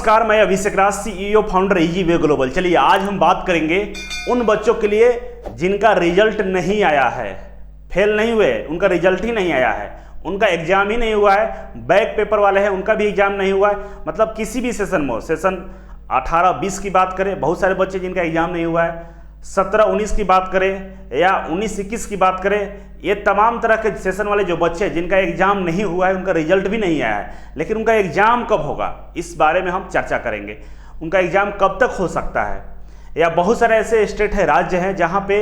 नमस्कार, मैं Abhishek Raj, CEO founder easy way global. चलिए आज हम बात करेंगे उन बच्चों के लिए जिनका रिजल्ट नहीं आया है, फेल नहीं हुए, उनका रिजल्ट ही नहीं आया है, उनका एग्जाम ही नहीं हुआ है, बैक पेपर वाले हैं उनका भी एग्जाम नहीं हुआ है। मतलब किसी भी सेशन में, सेशन 18-20 की बात करें, बहुत सारे बच्चे जिनका एग्जाम नहीं हुआ है, 17-19 की बात करें या 19-21 की बात करें, ये तमाम तरह के सेशन वाले जो बच्चे जिनका एग्जाम नहीं हुआ है, उनका रिजल्ट भी नहीं आया है, लेकिन उनका एग्जाम कब होगा इस बारे में हम चर्चा करेंगे। उनका एग्जाम कब तक हो सकता है, या बहुत सारे ऐसे स्टेट है, राज्य हैं जहाँ पे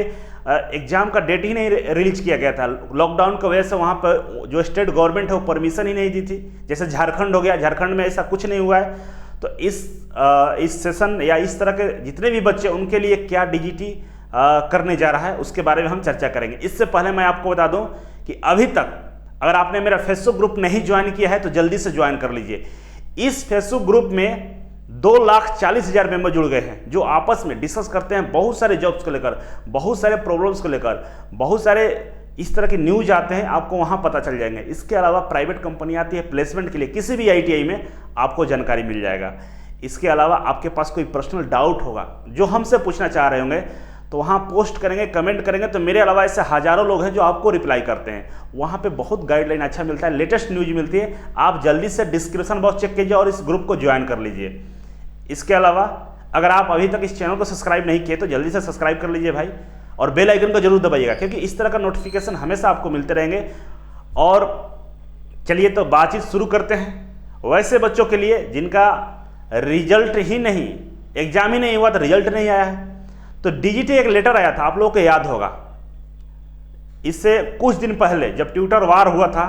एग्जाम का डेट ही नहीं रिलीज किया गया था। लॉकडाउन की वजह से वहाँ पर जो स्टेट गवर्नमेंट है वो परमिशन ही नहीं दी थी। जैसे झारखंड हो गया, झारखंड में ऐसा कुछ नहीं हुआ है। तो इस सेशन या इस तरह के जितने भी बच्चे, उनके लिए क्या डीजीटी करने जा रहा है उसके बारे में हम चर्चा करेंगे। इससे पहले मैं आपको बता दूं कि अभी तक अगर आपने मेरा फेसबुक ग्रुप नहीं ज्वाइन किया है तो जल्दी से ज्वाइन कर लीजिए। इस फेसबुक ग्रुप में 2,40,000 मेंबर जुड़ गए हैं जो आपस में डिस्कस करते हैं बहुत सारे जॉब्स को लेकर, बहुत सारे प्रॉब्लम्स को लेकर, बहुत सारे इस तरह की न्यूज आते हैं, आपको वहां पता चल जाएंगे। इसके अलावा प्राइवेट कंपनी आती है प्लेसमेंट के लिए, किसी भी ITI में आपको जानकारी मिल जाएगा। इसके अलावा आपके पास कोई पर्सनल डाउट होगा जो हमसे पूछना चाह रहे होंगे तो वहाँ पोस्ट करेंगे, कमेंट करेंगे, तो मेरे अलावा ऐसे हजारों लोग हैं जो आपको रिप्लाई करते हैं। वहाँ पे बहुत गाइडलाइन अच्छा मिलता है, लेटेस्ट न्यूज मिलती है। आप जल्दी से डिस्क्रिप्शन बॉक्स चेक कीजिए और इस ग्रुप को ज्वाइन कर लीजिए। इसके अलावा अगर आप अभी तक इस चैनल को सब्सक्राइब नहीं किए तो जल्दी से सब्सक्राइब कर लीजिए भाई, और बेल आइकन को जरूर दबाइएगा क्योंकि इस तरह का नोटिफिकेशन हमेशा आपको मिलते रहेंगे। और चलिए तो बातचीत शुरू करते हैं। वैसे बच्चों के लिए जिनका रिजल्ट ही नहीं, एग्जाम ही नहीं हुआ तो रिजल्ट नहीं आया है, तो डीजीटी एक लेटर आया था, आप लोगों को याद होगा। इससे कुछ दिन पहले जब ट्विटर वार हुआ था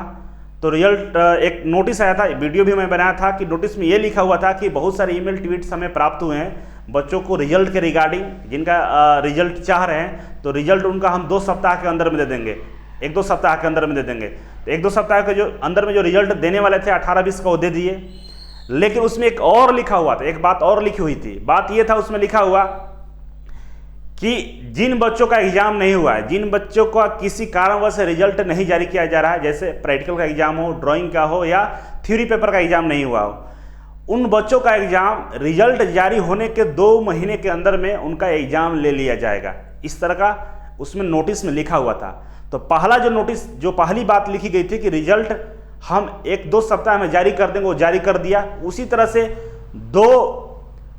तो रिजल्ट एक नोटिस आया था, वीडियो भी मैं बनाया था कि नोटिस में ये लिखा हुआ था कि बहुत सारे ईमेल ट्वीट्स हमें प्राप्त हुए हैं बच्चों को रिजल्ट के रिगार्डिंग, जिनका रिजल्ट चाह रहे हैं तो रिजल्ट उनका हम 2 सप्ताह के अंदर में दे देंगे, 1-2 सप्ताह के अंदर में दे देंगे। तो 1-2 सप्ताह के जो अंदर में जो रिजल्ट देने वाले थे 18-20 को दे दिए। लेकिन उसमें एक और लिखा हुआ था, एक बात और लिखी हुई थी। बात यह था, उसमें लिखा हुआ कि जिन बच्चों का एग्जाम नहीं हुआ है, जिन बच्चों का किसी कारणवश रिजल्ट नहीं जारी किया जा रहा है, जैसे प्रैक्टिकल का एग्जाम हो, ड्राइंग का हो या थ्योरी पेपर का एग्जाम नहीं हुआ हो, उन बच्चों का एग्जाम रिजल्ट जारी होने के 2 महीने के अंदर में उनका एग्जाम ले लिया जाएगा। इस तरह का उसमें नोटिस में लिखा हुआ था। तो पहला जो नोटिस, जो पहली बात लिखी गई थी कि रिजल्ट हम 1-2 सप्ताह में जारी कर देंगे, वो जारी कर दिया। उसी तरह से 2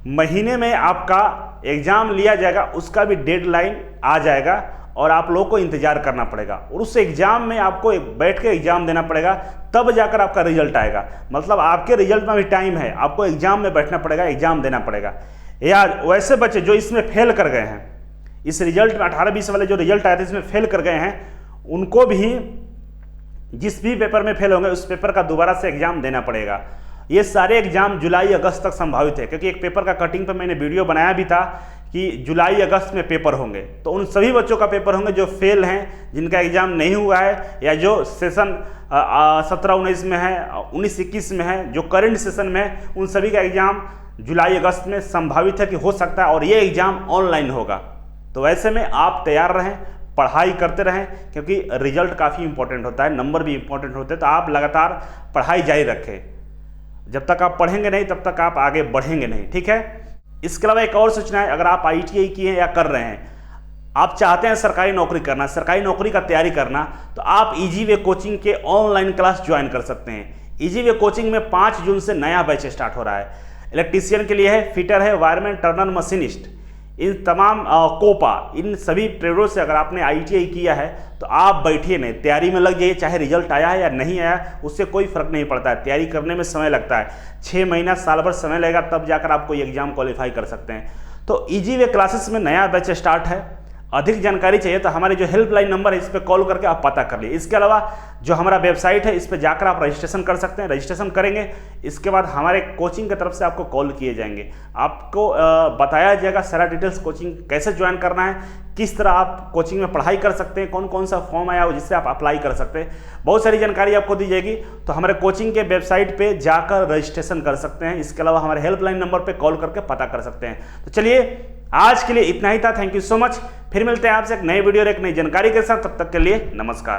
महीने में आपका एग्जाम लिया जाएगा, उसका भी डेडलाइन आ जाएगा और आप लोगों को इंतजार करना पड़ेगा और उस एग्जाम में आपको बैठ के एग्जाम देना पड़ेगा, तब जाकर आपका रिजल्ट आएगा। मतलब आपके रिजल्ट में भी टाइम है, आपको एग्जाम में बैठना पड़ेगा, एग्जाम देना पड़ेगा। या वैसे बच्चे जो इसमें फेल कर गए हैं, इस रिजल्ट में 18-20 वाले जो रिजल्ट आए थे इसमें फेल कर गए हैं, उनको भी जिस भी पेपर में फेल होंगे उस पेपर का दोबारा से एग्जाम देना पड़ेगा। ये सारे एग्जाम जुलाई-अगस्त तक संभावित है, क्योंकि एक पेपर का कटिंग पर मैंने वीडियो बनाया भी था कि जुलाई-अगस्त में पेपर होंगे। तो उन सभी बच्चों का पेपर होंगे जो फेल हैं, जिनका एग्जाम नहीं हुआ है, या जो सेशन 17-19 में है, 19-21 में है, जो करंट सेशन में है, उन सभी का एग्जाम जुलाई-अगस्त में संभावित है कि हो सकता है, और ये एग्जाम ऑनलाइन होगा। तो ऐसे में आप तैयार रहें, पढ़ाई करते रहें, क्योंकि रिजल्ट काफ़ी इंपॉर्टेंट होता है, नंबर भी इंपॉर्टेंट होते हैं। तो आप लगातार पढ़ाई जारी रखें। जब तक आप पढ़ेंगे नहीं तब तक आप आगे बढ़ेंगे नहीं, ठीक है। इसके अलावा एक और सूचना है, अगर आप ITI किए हैं या कर रहे हैं, आप चाहते हैं सरकारी नौकरी करना, सरकारी नौकरी का तैयारी करना, तो आप इजी वे कोचिंग के ऑनलाइन क्लास ज्वाइन कर सकते हैं। इजी वे कोचिंग में 5 जून से नया बैच स्टार्ट हो रहा है। इलेक्ट्रीशियन के लिए है, फिटर है, वायरमैन, टर्नर, मशीनिस्ट, इन तमाम कोपा, इन सभी ट्रेडों से अगर आपने ITI किया है तो आप बैठिए नहीं, तैयारी में लग जाइए। चाहे रिजल्ट आया है या नहीं आया, उससे कोई फर्क नहीं पड़ता है। तैयारी करने में समय लगता है, 6 महीना, साल भर समय लगेगा, तब जाकर आप कोई एग्जाम क्वालिफाई कर सकते हैं। तो इजी वे क्लासेस में नया बैच स्टार्ट है। अधिक जानकारी चाहिए तो हमारे जो हेल्पलाइन नंबर है इस पर कॉल करके आप पता कर लिए। इसके अलावा जो हमारा वेबसाइट है इस पर जाकर आप रजिस्ट्रेशन कर सकते हैं। रजिस्ट्रेशन करेंगे, इसके बाद हमारे कोचिंग की तरफ से आपको कॉल किए जाएंगे, आपको बताया जाएगा सारा डिटेल्स, कोचिंग कैसे ज्वाइन करना है, किस तरह आप कोचिंग में पढ़ाई कर सकते हैं, कौन कौन सा फॉर्म आया हो जिससे आप अप्लाई कर सकते हैं, बहुत सारी जानकारी आपको दी जाएगी। तो हमारे कोचिंग के वेबसाइट पे जाकर रजिस्ट्रेशन कर सकते हैं। इसके अलावा हमारे हेल्पलाइन नंबर पे कॉल करके पता कर सकते हैं। तो चलिए आज के लिए इतना ही था। Thank you so much. फिर मिलते हैं आपसे एक नए वीडियो और एक नई जानकारी के साथ। तब तक के लिए नमस्कार।